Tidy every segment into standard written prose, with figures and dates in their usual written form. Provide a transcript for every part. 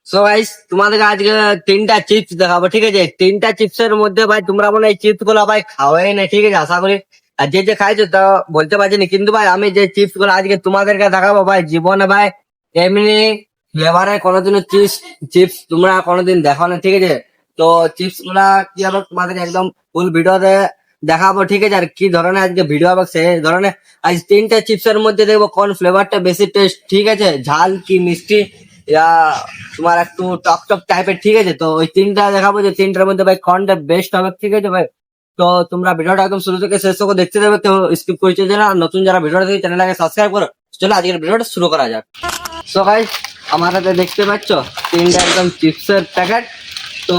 So guys তোমাদেরকে আজকে তিনটা চিপস দেখাবো, ঠিক আছে? তিনটা চিপসের মধ্যে ভাই তোমরা মনে হয় এই চিপস গুলো ভাই খাওয়াই না, ঠিক আছে? আশা করি আর যে যে খাইছো তা বলতে পারছি না, কিন্তু ভাই আমি যে চিপস গুলো আজকে তোমাদেরকে দেখাবো ভাই জীবনে ভাই এমনি ফ্লেভারে কোনোদিনও চিপস চিপস তোমরা কোনোদিন দেখো না, ঠিক আছে? তো চিপস গুলা কি হবে তোমাদের একদম ফুল ভিডিওতে দেখাবো, ঠিক আছে? আর কি ধরনের আজকে ভিডিও হবে সেই ধরনের আজ তিনটা চিপসের মধ্যে দেখবো কোন ফ্লেভারটা বেশি টেস্ট, ঠিক আছে? ঝাল কি মিষ্টি ইয়া তোমার একটু টক টক টাইপের, ঠিক আছে? তো ওই তিনটা দেখাবো যে তিনটার মধ্যে ভাই কোনটা বেস্ট হবে, ঠিক আছে ভাই? তো তোমরা ভিডিওটা একদম শুরু থেকে শেষ পর্যন্ত দেখতে দেবে, কেউ স্কিপ করছে না। আর নতুন যারা ভিডিওটা দেখে চ্যানেলটাকে সাবস্ক্রাইব করো। চলো আজকের ভিডিওটা শুরু করা যাক। সো গাইস আমার হাতে দেখতে পাচ্ছ তিনটা একদম চিপসের প্যাকেট। তো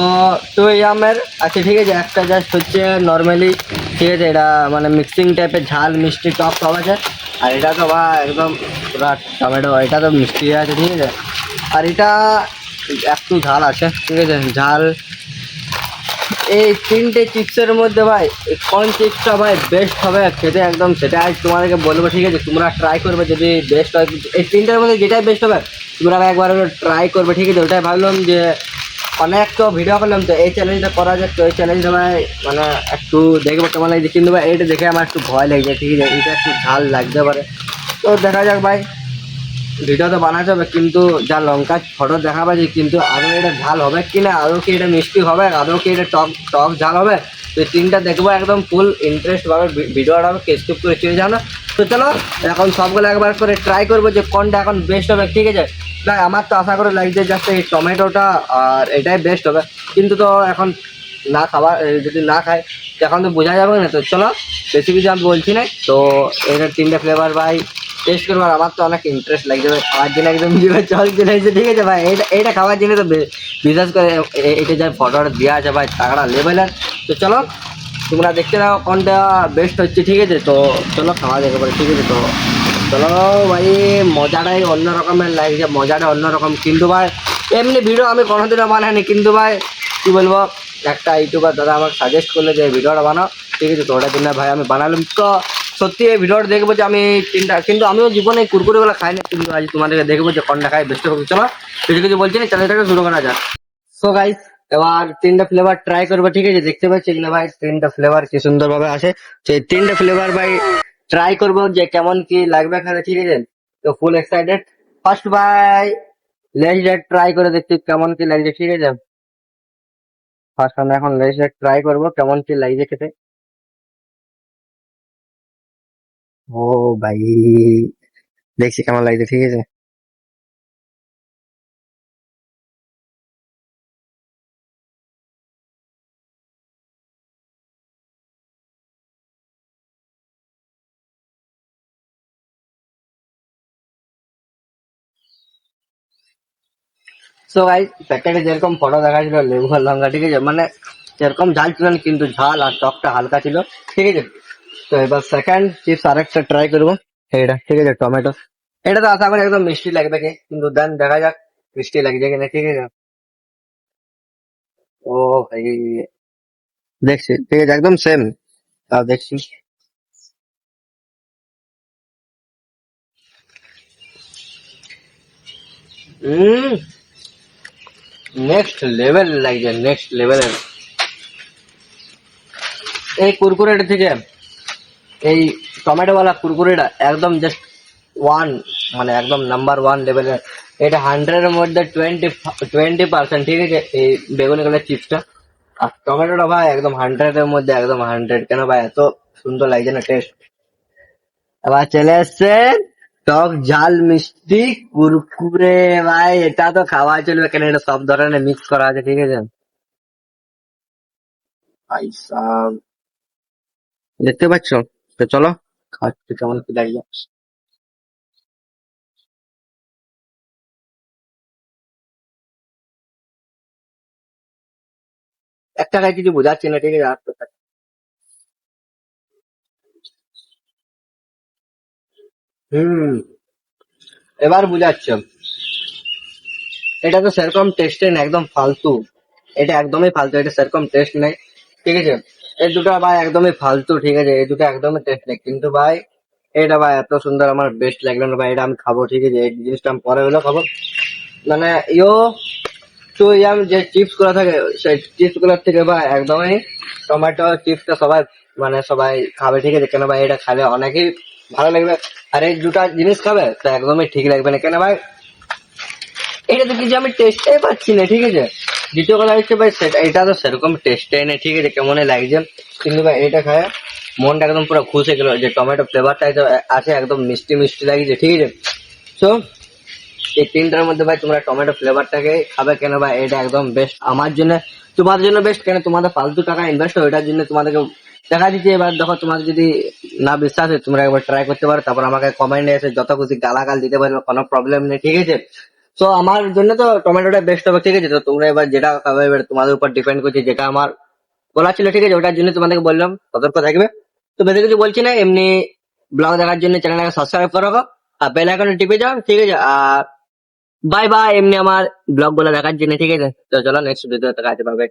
টু ইয়ামের আছে, ঠিক আছে? একটা জাস্ট হচ্ছে নর্মালি, ঠিক আছে? এটা মানে মিক্সিং টাইপের ঝাল মিষ্টি টক সব আছে। আর এটা তো বা একদম পুরা টমেটো, এটা তো মিষ্টি আছে, ঠিক আছে? আর এটা একটু ঝাল আছে, ঠিক আছে? ঝাল এই তিনটে চিপসের মধ্যে ভাই কোন চিপসটা ভাই বেস্ট হবে খেতে একদম সেটা আজ তোমাদেরকে বলবো, ঠিক আছে? তোমরা ট্রাই করবে, যদি বেস্ট হয় এই তিনটার মধ্যে যেটাই বেস্ট হবে তোমরা ভাই একবার ট্রাই করবে, ঠিক আছে? ওটাই ভাবলাম যে অনেক তো ভিডিও করলাম, তো এই চ্যালেঞ্জটা করা যাক। তো এই চ্যালেঞ্জটা ভাই মানে একটু দেখবো কেমন লাগছে, কিন্তু ভাই এইটা দেখে আমার একটু ভয় লাগছে, ঠিক আছে? এটা একটু ঝাল লাগতে পারে, তো দেখা যাক ভাই। ভিডিও তো বানাতে হবে, কিন্তু যা লঙ্কা ফটো দেখা পাচ্ছি, কিন্তু আদৌ এটা ঝাল হবে কি না, আদৌ কি এটা মিষ্টি হবে, আদৌ কি এটা টক টক ঝাল হবে, তো এই তিনটা দেখবো একদম ফুল ইন্টারেস্ট ভাবে ভিডিওটা হবে, স্কিপ করে চলে যাও না। তো চলো এখন সবগুলো একবার করে ট্রাই করবো যে কোনটা এখন বেস্ট হবে, ঠিক আছে? তাই আমার তো আশা করে লাগছে জাস্ট এই টমেটোটা আর এটাই বেস্ট হবে, কিন্তু তো এখন না খাবার যদি না খাই এখন তো বোঝা যাবে না। তো চলো বেশি কিছু আমি বলছি না, তো এটা তিনটা ফ্লেভার ভাই টেস্ট করবো। আর আমার তো অনেক ইন্টারেস্ট লাগছে ভাই খাওয়ার জন্য, একদম জিভে জল চলে এসেছে, ঠিক আছে ভাই? এটা খাওয়ার জন্য তো বিশেষ করে এটা যা ফটোটা দেওয়া আছে ভাই তাগড়া লেভেলের। তো চলো তোমরা দেখতে দাও কোনটা বেস্ট হচ্ছে, ঠিক আছে? তো চলো খাওয়া দেখে পড়ে, ঠিক আছে? তো চলো ভাই, মজাটাই অন্য রকমের লাগছে, মজাটা অন্যরকম, কিন্তু ভাই এমনি ভিডিও আমি কোনোদিনও বানাইনি, কিন্তু ভাই কি বলবো, একটা ইউটিউবার দাদা আমাকে সাজেস্ট করলো যে ভিডিওটা বানাও, ঠিক আছে? তো ওটার জন্য ভাই আমি বানালাম। তো সত্যি এই ভিডিওটা দেখবো যে আমি তিনটা, কিন্তু আমিও জীবনে এই কুরকুরেগুলো খাই না, কিন্তু আজ তোমাদেরকে দেখবো যে কোনটা খাই বেস্ট হবে। চলো কিছু কিছু বলছি না, চ্যানেলটাকে শুরু করা যাক। সো গাইস এবার তিনটা ফ্লেভার ট্রাই করবো, ঠিক আছে? দেখতে পাচ্ছি এখানে ভাই তিনটা ফ্লেভার কি সুন্দর ভাবে আসে, সেই তিনটা ফ্লেভার ভাই ট্রাই করবো যে কেমন কি লাগবে খেতে, ঠিক আছে? তো ফুল এক্সাইটেড। ফার্স্ট ভাই লেজ ট্রাই করে দেখছি কেমন কি লাগছে, ঠিক আছে? ফার্স্ট আমি এখন লেজ ট্রাই করবো কেমন কি লাগছে খেতে। ও ভাই দেখছি কেমন লাগছে, ঠিক আছে? সো ভাই প্যাকেটে যেরকম ফটো দেখা ছিল লেবু আর লঙ্কা, ঠিক আছে? মানে সেরকম ঝাল ছিল না, কিন্তু ঝাল আর টকটা হালকা ছিল, ঠিক আছে? তো এবার সেকেন্ড চিপস আরেকটা ট্রাই করবো, এটা ঠিক আছে টমেটো। এটা তো আশা করি একদম মিষ্টি লাগবে কি, কিন্তু দেন দেখা যাক মিষ্টি লাগছে কিনা, ঠিক আছে? ও ভাই দেখছি, ঠিক আছে একদম সেম। তাও দেখছি। হম নেক্সট লেভেল লাগছে, নেক্সট লেভেলের এই কুরকুরেটা থেকে। এই টমেটোওয়ালা কুরকুরেটা একদম জাস্ট ওয়ান, মানে একদম নাম্বার ওয়ান লেভেলের। এটা 100-এর মধ্যে 20%, ঠিক আছে? এই বেগুনি কালার চিপসটা আর টমেটোটা ভাই একদম 100-এর মধ্যে একদম 100। কেন ভাই এত সুন্দর লাগছে না টেস্ট। এবার চলে এসছে টক ঝাল মিষ্টি কুরকুরে। ভাই এটা তো খাওয়া চলবে কেন, এটা সব ধরনের মিক্স করা আছে, ঠিক আছে? ভাই সাব দেখতে পাচ্ছ? তো চলো খাচ্ছি কেমন কি লাগবে। এক টাকায় কিছু বোঝাচ্ছি না, ঠিক আছে? আর তো হুম এবার বুঝাচ্ছ, এটা তো সেরকম টেস্ট নেই, একদম ফালতু। এটা একদমই ফালতু, এটা সেরকম টেস্ট নেই, ঠিক আছে? এই দুটো ভাই একদমই ফালতু, ঠিক আছে? এই দুটো একদমই টেস্ট নেই, কিন্তু ভাই এটা ভাই এত সুন্দর আমার বেস্ট লাগলো না ভাই, এটা আমি খাবো, ঠিক আছে? এই জিনিসটা আমি পরে হলেও খাবো। মানে ইয়ো তো ইয়াম যে চিপস গুলো থাকে সেই চিপস গুলোর থেকে ভাই একদমই টমেটো চিপসটা সবাই মানে সবাই খাবে, ঠিক আছে? কেন ভাই এটা খালে অনেকেই ভালো লাগবে, আর এই দুটা জিনিস খাবে তো একদমই ঠিক লাগবে না। কেন ভাই এটা তো কিছু আমি টেস্টই পাচ্ছি না, ঠিক আছে? দ্বিতীয় কথা হচ্ছে ভাই সেটা এটা তো সেরকম টেস্টই নেই, ঠিক আছে? কেমন লাগছে, কিন্তু ভাই এটা খায় মনটা একদম পুরো খুশ হয়ে গেল, যে টমেটো ফ্লেভারটা আছে একদম মিষ্টি মিষ্টি লাগছে, ঠিক আছে? তো এই তিনটার মধ্যে ভাই তোমরা টমেটো ফ্লেভারটাকে খাবে, কেন ভাই এটা একদম বেস্ট আমার জন্য, তোমাদের জন্য বেস্ট। কেন তোমাদের ফালতু টাকা ইনভেস্ট হয় ওটার জন্য তোমাদেরকে দেখা দিচ্ছে। এবার দেখো তোমাদের যদি না বিশ্বাস হয় তোমরা একবার ট্রাই করতে পারো, তারপর আমাকে কমেন্টে এসে যত খুশি গালাগাল দিতে পারবে, কোনো প্রবলেম নেই, ঠিক আছে? তো আমার জন্য তো টমেটোটা বেস্ট হবে, ঠিক আছে? তো তোমরা এবার যেটা খাবে এবার তোমাদের উপর ডিপেন্ড করছে, যেটা আমার বলা ছিল, ঠিক আছে? ওটার জন্য তোমাদেরকে বললাম সতর্ক থাকবে। তো বেশি কিছু বলছি না, এমনি ব্লগ দেখার জন্য চ্যানেলটাকে সাবস্ক্রাইব করো আর বেল আইকনে টিপে যাও, ঠিক আছে? আর বাই বাই এমনি আমার ব্লগ গুলো দেখার জন্য, ঠিক আছে? তো চলো নেক্সট ভিডিওতে দেখা যাবে।